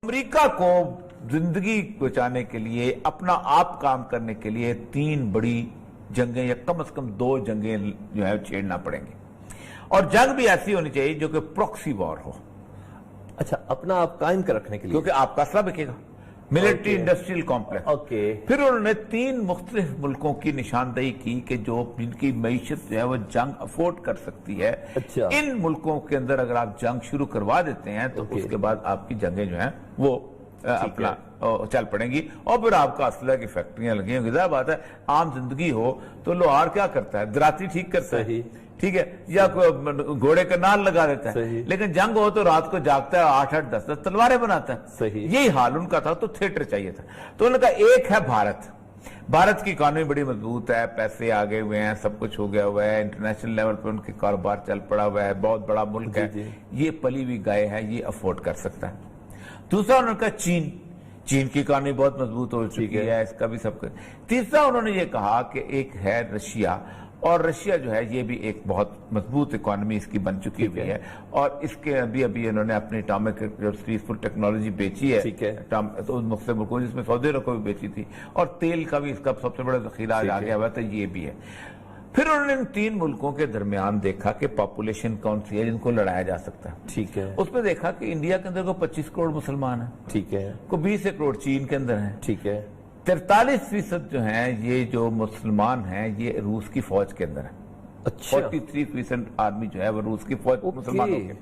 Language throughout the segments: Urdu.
امریکہ کو زندگی بچانے کے لیے، اپنا آپ کام کرنے کے لیے 3 بڑی جنگیں یا کم از کم 2 جنگیں جو ہے چھیڑنا پڑیں گی، اور جنگ بھی ایسی ہونی چاہیے جو کہ پروکسی وار ہو۔ اچھا، اپنا آپ قائم کر رکھنے کے لیے، کیونکہ آپ کا اسلحہ بکے گا، ملٹری انڈسٹریل کمپلیکس۔ پھر انہوں نے 3 مختلف ملکوں کی نشاندہی کی کہ جن کی معیشت جو ہے وہ جنگ افورڈ کر سکتی ہے، ان ملکوں کے اندر اگر آپ جنگ شروع کروا دیتے ہیں تو اس کے بعد آپ کی جنگیں جو ہیں وہ اپنا چل پڑیں گی، اور پھر آپ کا اسلحہ کی فیکٹریاں لگیں گی۔ ظاہر بات ہے عام زندگی ہو تو لوہار کیا کرتا ہے؟ دراتی ٹھیک کرتا ہے، ٹھیک ہے، یا گھوڑے کا نال لگا دیتا ہے، لیکن جنگ ہو تو رات کو جاگتا ہے 8-8 10-10 تلواریں بناتا ہے۔ یہی حال ان کا تھا، تو تھیٹر چاہیے تھا۔ تو انہوں نے کہا ایک ہے بھارت کی اکانومی بڑی مضبوط ہے، پیسے آگے ہوئے ہیں، سب کچھ ہو گیا ہوا ہے، انٹرنیشنل لیول پہ ان کے کاروبار چل پڑا ہوا ہے، بہت بڑا ملک ہے، یہ پلی ہوئی گائے ہے، یہ افورڈ کر سکتا ہے۔ دوسرا انہوں نے کہا چین کی اکانومی بہت مضبوط ہو چکی ہے، اس کا بھی سب کچھ۔ تیسرا انہوں نے یہ کہا کہ ایک ہے رشیا، اور رشیا جو ہے یہ بھی ایک بہت مضبوط اکانومی اس کی بن چکی ہوئی ہے، اور اس کے ابھی انہوں نے اپنی اٹامک پیسفل ٹیکنالوجی بیچی ہے تو مختلف ملکوں، جس میں سعودی عرب کو بھی بیچی تھی، اور تیل کا بھی اس کا سب سے بڑا ذخیرہ آ گیا ہوا، تو یہ بھی ہے۔ پھر انہوں نے ان 3 ملکوں کے درمیان دیکھا کہ پاپولیشن کون سی ہے جن کو لڑایا جا سکتا ہے، ٹھیک ہے۔ اس میں دیکھا کہ انڈیا کے اندر کو 25 کروڑ مسلمان ہیں، ٹھیک ہے، کو 20 کروڑ چین کے اندر ہیں، ٹھیک ہے، 43% جو ہیں یہ جو مسلمان ہیں یہ روس کی فوج کے اندر ہیں، 43% آدمی جو ہے وہ روس کی فوج مسلمانوں کے۔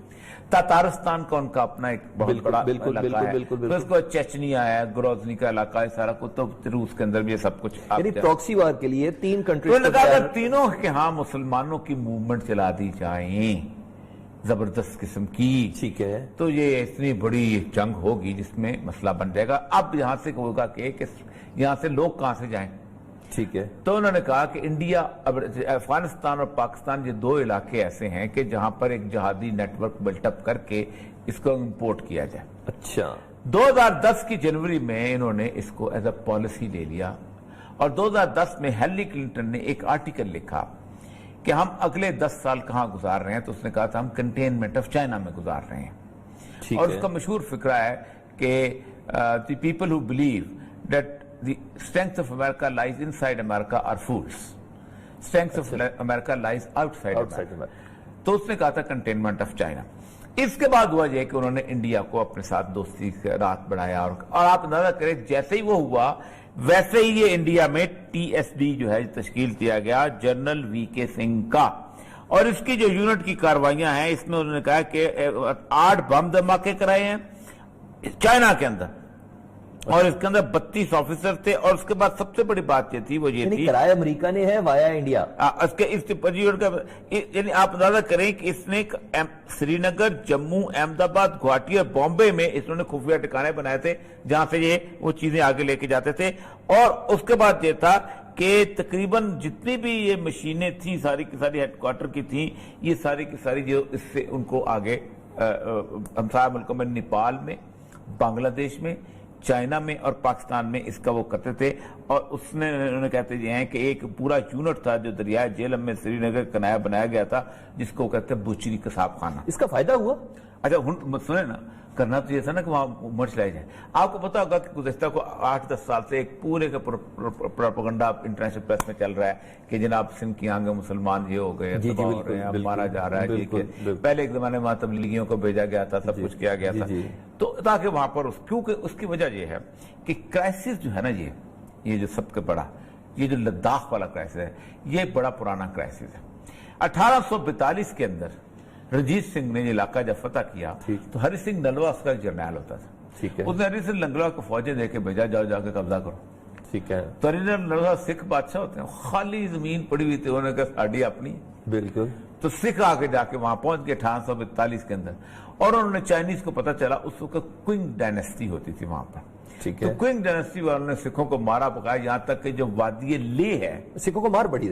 تاتارستان کا ان کا اپنا ایک بہت بڑا علاقہ ہے، پھر اس کو چچنیا ہے، گروزنی کا علاقہ ہے، سارا کچھ تو روس کے اندر بھی یہ سب کچھ۔ یعنی پروکسی وار کے لیے 3 کنٹریز تو لگا اگر تینوں کے ہاں مسلمانوں کی موومنٹ چلا دی جائیں زبردست قسم کی، ٹھیک ہے، تو یہ اتنی بڑی جنگ ہوگی جس میں مسئلہ بن جائے گا۔ اب یہاں سے ہوگا کہ یہاں سے لوگ کہاں سے جائیں، ٹھیک ہے۔ تو انہوں نے کہا کہ انڈیا، افغانستان اور پاکستان، یہ 2 علاقے ایسے ہیں کہ جہاں پر ایک جہادی نیٹ ورک بلٹ اپ کر کے اس کو امپورٹ کیا جائے۔ اچھا، 2010 کی جنوری میں انہوں نے اس کو ایز اے پالیسی لے لیا، اور 2010 میں ہیلری کلنٹن نے ایک آرٹیکل لکھا کہ ہم اگلے 10 سال کہاں گزار رہے ہیں، تو اس نے کہا تھا ہم کنٹینمنٹ آف چائنا میں گزار رہے ہیں، اور اس کا مشہور فقرہ ہے کہ the people who believe that the strength of America lies inside America are fools. Strength of America lies outside America. تو اس نے کہا تھا کنٹینمنٹ آف چائنا۔ اس کے بعد ہوا یہ کہ انہوں نے انڈیا کو اپنے ساتھ دوستی سے رات بڑھایا، اور آپ اندازہ کریں جیسے ہی وہ ہوا ویسے ہی یہ انڈیا میں TSD جو ہے تشکیل کیا گیا، جنرل VK سنگھ کا، اور اس کی جو یونٹ کی کاروائیاں ہیں اس میں انہوں نے کہا کہ 8 بم دھماکے کرائے ہیں چائنا کے اندر، اور اس کے اندر 32 آفیسر تھے، اور اس کے بعد سب سے بڑی بات یہ تھی وہ یہ تھی کرائے امریکہ نے ہے وایا انڈیا۔ یعنی آپ اندازہ کریں کہ اس نے سری نگر، جموں، احمد آباد، گوہاٹی اور بامبے میں اس نے خفیہ ٹھکانے بنائے تھے جہاں سے یہ وہ چیزیں آگے لے کے جاتے تھے، اور اس کے بعد یہ تھا کہ تقریباً جتنی بھی یہ مشینیں تھیں ساری کی ساری ہیڈ کوارٹر کی تھیں، یہ ساری کی ساری جو اس سے ان کو آگے ہمسایہ ملکوں میں، نیپال میں، بنگلہ دیش میں، چائنا میں اور پاکستان میں اس کا وہ کرتے تھے۔ اور اس نے انہوں نے کہتے ہیں کہ ایک پورا یونٹ تھا جو دریائے جہلم میں سری نگر کا نیا بنایا گیا تھا، جس کو کہتے ہیں بوچری قصاب خانہ۔ اس کا فائدہ ہوا؟ اچھا سنیں نا، کرنا تو یہ تھا نا کہ وہاں مرچ لائے جائیں۔ آپ کو پتا ہوگا کہ گزشتہ کو 8-10 سال سے ایک پورے کا پروپیگنڈا انٹرنیشنل پریس میں چل رہا ہے کہ جناب سندھ کی آنگیں مسلمان یہ ہو گئے، تباہ ہو رہے ہیں، مارا جا رہا ہے، پہلے ایک زمانے میں تبلیغیوں کو بھیجا گیا تھا، سب کچھ کیا گیا تھا، تو تاکہ وہاں پر کیونکہ اس کی وجہ یہ ہے کہ کرائسس جو ہے نا، یہ جو سب سے بڑا، یہ جو لداخ والا کرائسس ہے، یہ بڑا پرانا کرائسس ہے۔ 1842 کے اندر رنجیت سنگھ نے یہ علاقہ جب فتح کیا تو ہری سنگھ نلوا اس کا جرنیل ہوتا تھا، اس نے ہری سنگھ نلوا کو فوجیں دے کے بھیجا، جاؤ جا کے قبضہ کرو، ٹھیک ہے۔ تو ہری سنگھ نلوا سکھ بادشاہ ہوتے ہیں، خالی زمین پڑی ہوئی تھی، انہوں نے کہا ساڑی اپنی، بالکل، تو سکھ آگے جا کے وہاں پہنچ گئے 1842 کے اندر، اور انہوں نے چائنیز کو پتا چلا، اس وقت کوئنگ ڈائنیسٹی ہوتی تھی وہاں پر، تو کوئنگ ڈائنیسٹی والوں نے سکھوں کو مارا پکایا، یہاں تک کہ جو وادی لے ہے، سکھوں کو مار پڑی،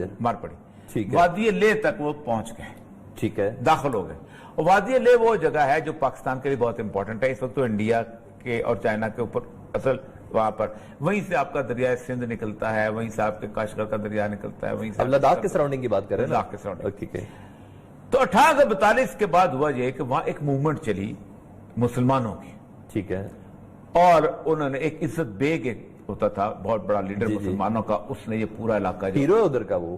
وادی لے تک وہ پہنچ گئے، ٹھیک ہے، داخل ہو گئے۔ اور وادی لے وہ جگہ ہے جو پاکستان کے لیے بہت امپورٹنٹ ہے اس وقت، تو انڈیا کے اور چائنا کے اوپر اصل وہاں پر، وہیں سے آپ کا دریائے سندھ نکلتا ہے، وہیں سے آپ کے کاشغر کا دریا نکلتا ہے، وہیں سے لداخ کے سراؤنڈنگ کی بات کر رہے ہیں، لداخ کے سراؤنڈنگ، ٹھیک ہے۔ تو 1842 کے بعد ہوا یہ کہ وہاں ایک موومنٹ چلی مسلمانوں کی، ٹھیک ہے، اور انہوں نے ایک عزت بیگ ایک ہوتا تھا بہت بڑا لیڈر مسلمانوں کا, اس نے یہ پورا علاقہ ہیرو ہے ادھر کا وہ,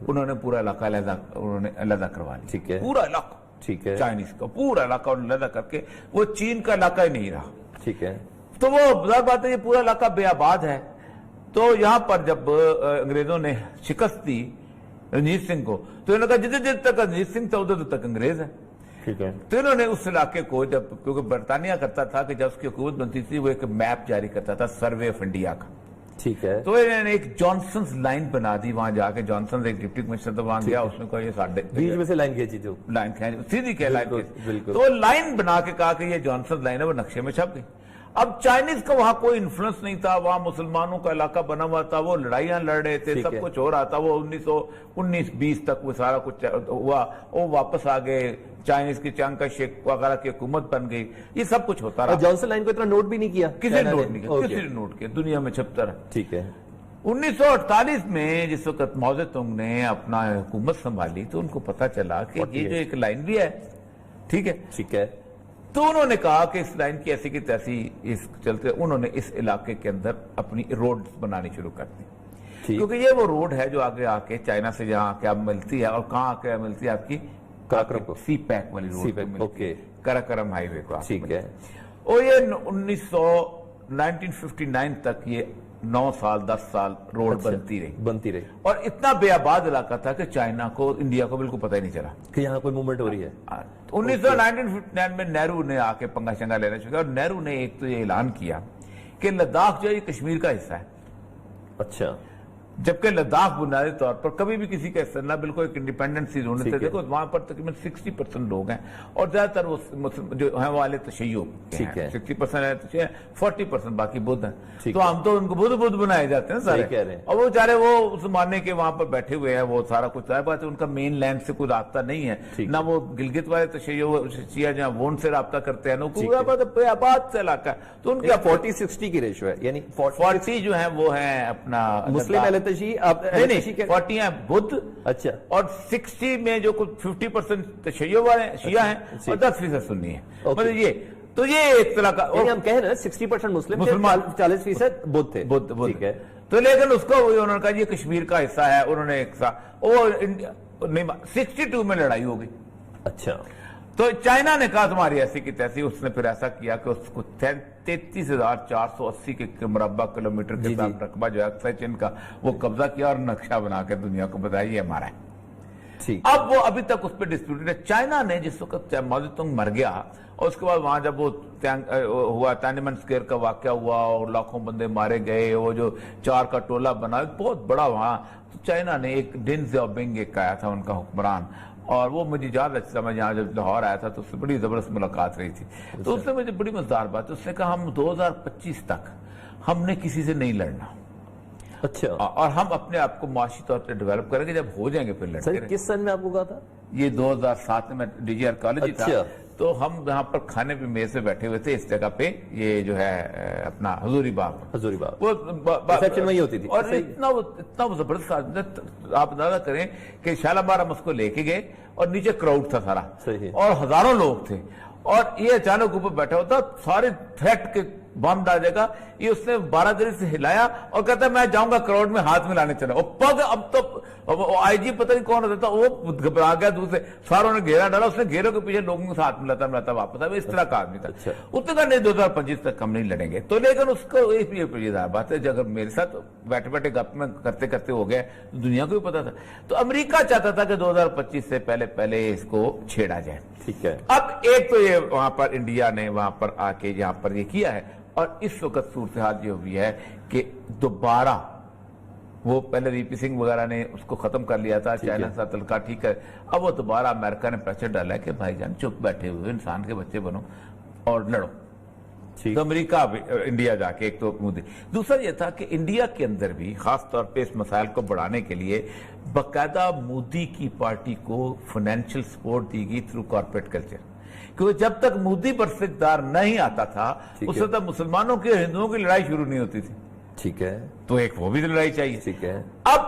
انہوں نے پورا علاقہ علیحدہ کروا لیا. ٹھیک ہے, پورا علاقہ ٹھیک ہے, چائنیز کا پورا علاقہ علیحدہ کر کے وہ چین کا علاقہ ہی نہیں رہا. ٹھیک ہے. تو وہ ظاہر بات ہے یہ پورا علاقہ بے آباد ہے. تو یہاں پر جب انگریزوں نے شکست دی رنجیت سنگھ کو, تو انہوں نے کہا جدھر جدھر تک رنجیت سنگھ تھا ادھر تک انگریز ہے. ٹھیک ہے. تو انہوں نے اس علاقے کو جب, کیونکہ برطانیہ کرتا تھا کہ جب اس کی حکومت بنتی تھی وہ ایک میپ جاری کرتا تھا سروے آف انڈیا کا. ٹھیک ہے. تو انہوں نے ایک جانسنز لائن بنا دی وہاں جا کے, جانسنز ایک ڈپٹی کمشنر تھا وہاں گیا, اس نے کہا یہ ساڑھے بیچ میں سے لائن کھینچی جو لائن کھینچ سیدھی کے لائن بالکل. تو لائن بنا کے کہا کہ یہ جانسنز لائن ہے, وہ نقشے میں چھپ گئی. اب چائنیز کا وہاں کوئی انفلوئنس نہیں تھا, وہاں مسلمانوں کا علاقہ بنا ہوا تھا, وہ لڑائیاں لڑ رہے تھے, سب کچھ ہو رہا تھا. وہ 1919-20 تک وہ سارا کچھ ہوا, وہ واپس آ گئے, چائنیز کی چانگ کا شیخ وغیرہ کی حکومت بن گئی, یہ سب کچھ ہوتا رہا. جانسن لائن کو اتنا نوٹ بھی نہیں کیا, کسی نے نوٹ نہیں کیا, کسی نے نوٹ کیا, دنیا میں چھپتا رہا. ٹھیک ہے. 1948 میں جس وقت ماؤ زے تونگ نے اپنا حکومت سنبھالی تو ان کو پتا چلا کہ یہ جو ایک لائن بھی ہے, ٹھیک ہے, ٹھیک ہے, تو انہوں نے کہا کہ اس لائن کی ایسی کی تیسی اس چلتے انہوں نے اس علاقے کے اندر اپنی روڈ بنانی شروع کر دی. کیونکہ یہ وہ روڈ ہے جو آگے آ کے چائنا سے جہاں آ کے اب ملتی ہے, اور کہاں آ کے ملتی ہے آپ کی سی پیک والی روڈ, کراکرم ہائی وے کو. ٹھیک ہے. اور یہ 1959 تک یہ 9 سال 10 سال روڈ بنتی رہی, اور اتنا بے آباد علاقہ تھا کہ چائنا کو, انڈیا کو بالکل پتہ ہی نہیں چلا کہ یہاں کوئی موومنٹ ہو رہی ہے. 1959 میں نہرو نے آ کے پنگا شنگا لینا شروع کیا, اور نہرو نے ایک تو یہ اعلان کیا کہ لداخ جو ہے یہ کشمیر کا حصہ ہے. اچھا. جبکہ لداخ بنیادی طور پر کبھی بھی کسی کا حصہ نہ, بالکل ایک انڈیپینڈنٹ سی زون ہے. دیکھو وہاں پر تقریباً 60% لوگ ہیں, اور زیادہ تر وہ جو ہیں وہ والے تشیع ہیں, 60% ہے, 40% باقی بدھ ہیں. تو ہم تو ان کو بدھ بنائے جاتے ہیں سارے, اور وہ چارے وہ اس زمانے کے وہاں پر بیٹھے ہوئے ہیں, وہ سارا کچھ ہے. بات ان کا مین لینڈ سے کوئی رابطہ نہیں ہے, نہ وہ گلگت والے تشیع جہاں وہ ان سے رابطہ کرتے ہیں, نہ آباد سے علاقہ. تو ان کا 40-60 کی ریشو ہے, یعنی 40 جو ہیں وہ ہیں اپنا مسلم 40 ہیں بدھ, اچھا, اور 60 میں جو کچھ 50% شیعہ ہیں, اور 10% سنی ہیں. مطلب یہ تو یہ ایک طرح کا, ہم کہہ رہے ہیں 60% مسلمان, 40% بدھ تھے. ٹھیک ہے. تو لیکن اس کو انہوں نے کہا یہ کشمیر کا حصہ ہے. انہوں نے 62 میں لڑائی ہو گئی. اچھا. تو چائنا نے کہا تمہاری ایسی کی تیسی. اس نے پھر ایسا کیا کہ اس کو 33,480 کے مربع کلومیٹر کے ساتھ رقبہ جو ہے چین کا وہ قبضہ کیا, اور نقشہ بنا کے دنیا کو بتایا یہ ہمارا ہے. اب وہ ابھی تک اس پہ ڈسپیوٹڈ ہے. چائنا نے جس وقت ماؤ زے تونگ مر گیا, اور اس کے بعد وہاں جب وہ ہوا تیانمن اسکوائر کا واقعہ ہوا, اور لاکھوں بندے مارے گئے, وہ جو 4 کا ٹولہ بنا بہت بڑا وہاں, تو چائنا نے ایک ڈین زیاؤپنگ ایک آیا تھا ان کا حکمران, اور وہ مجھے یاد ہے میں یہاں جب لاہور آیا تھا تو اس سے بڑی زبردست ملاقات رہی تھی. تو اس نے مجھے بڑی مزدار بات, اس نے کہا ہم 2025 تک ہم نے کسی سے نہیں لڑنا. اچھا. اور ہم اپنے آپ کو معاشی طور پر ڈیولپ کریں گے, جب ہو جائیں گے پھر لڑیں گے. کس سن میں آپ کو کہا تھا یہ؟ 2007 میں DGR کالج تھا. تو ہم یہاں پر کھانے پہ میز پہ بیٹھے ہوئے تھے اس جگہ پہ, یہ جو ہے اپنا حضوری باغ, وہ ریسپشن وہی ہوتی تھی. اور اتنا زبردست آپ اندازہ کریں کہ شالامار ہم اس کو لے کے گئے, اور نیچے کراؤڈ تھا سارا, اور ہزاروں لوگ تھے, اور یہ اچانک اوپر بیٹھا ہوتا, سارے تھریٹ کے بم ڈال جائے گا. یہ اس نے 12 دن سے ہلایا اور کہتا ہے میں جاؤں گا کراؤڈ میں ہاتھ ملانے چلا. اور پگ اب تو آئی جی پتہ نہیں کون ہوتا تھا, وہ گھبرا گیا, دوسرے ساروں نے گھیرا ڈالا, اس نے گھیروں کے پیچھے لوگوں کے ہاتھ ملاتا واپس آیا. اس طرح کا آدمی تھا. اتنے کا نہیں 2025 تک ہم نہیں لڑیں گے. تو لیکن اس کو یہ بات ہے, اگر میرے ساتھ بیٹھے بیٹھے گپ میں کرتے ہو گئے, دنیا کو بھی پتا تھا. تو امریکہ چاہتا تھا کہ 2025 سے پہلے اس کو چھیڑا جائے. ٹھیک ہے. اب ایک تو یہ وہاں پر انڈیا نے وہاں پر آ کے یہاں پر یہ کیا ہے, اور اس وقت صورتحال یہ ہوئی ہے کہ دوبارہ وہ پہلے وی پی سنگھ وغیرہ نے اس کو ختم کر لیا تھا, چائنا سے تلکا ٹھیک ہے. اب وہ دوبارہ امریکہ نے پریشر ڈالا ہے کہ بھائی جان چپ بیٹھے ہوئے انسان کے بچے بنو اور لڑو. تو امریکہ انڈیا جا کے ایک تو مودی. دوسرا یہ تھا کہ انڈیا کے اندر بھی خاص طور پہ اس مسائل کو بڑھانے کے لیے باقاعدہ مودی کی پارٹی کو فائنینشیل سپورٹ دی گئی تھرو کارپوریٹ کلچر. کیونکہ جب تک مودی پر اقتدار نہیں آتا تھا اس وقت مسلمانوں کی ہندوؤں کی لڑائی شروع نہیں ہوتی تھی. ٹھیک ہے. تو ایک وہ بھی لڑائی چاہیے. ٹھیک ہے. اب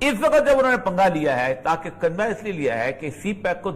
اس وقت جب انہوں نے پنگا لیا ہے, تاکہ کنبا اس لیے لیا ہے کہ سی پیک کو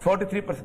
43%।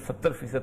70%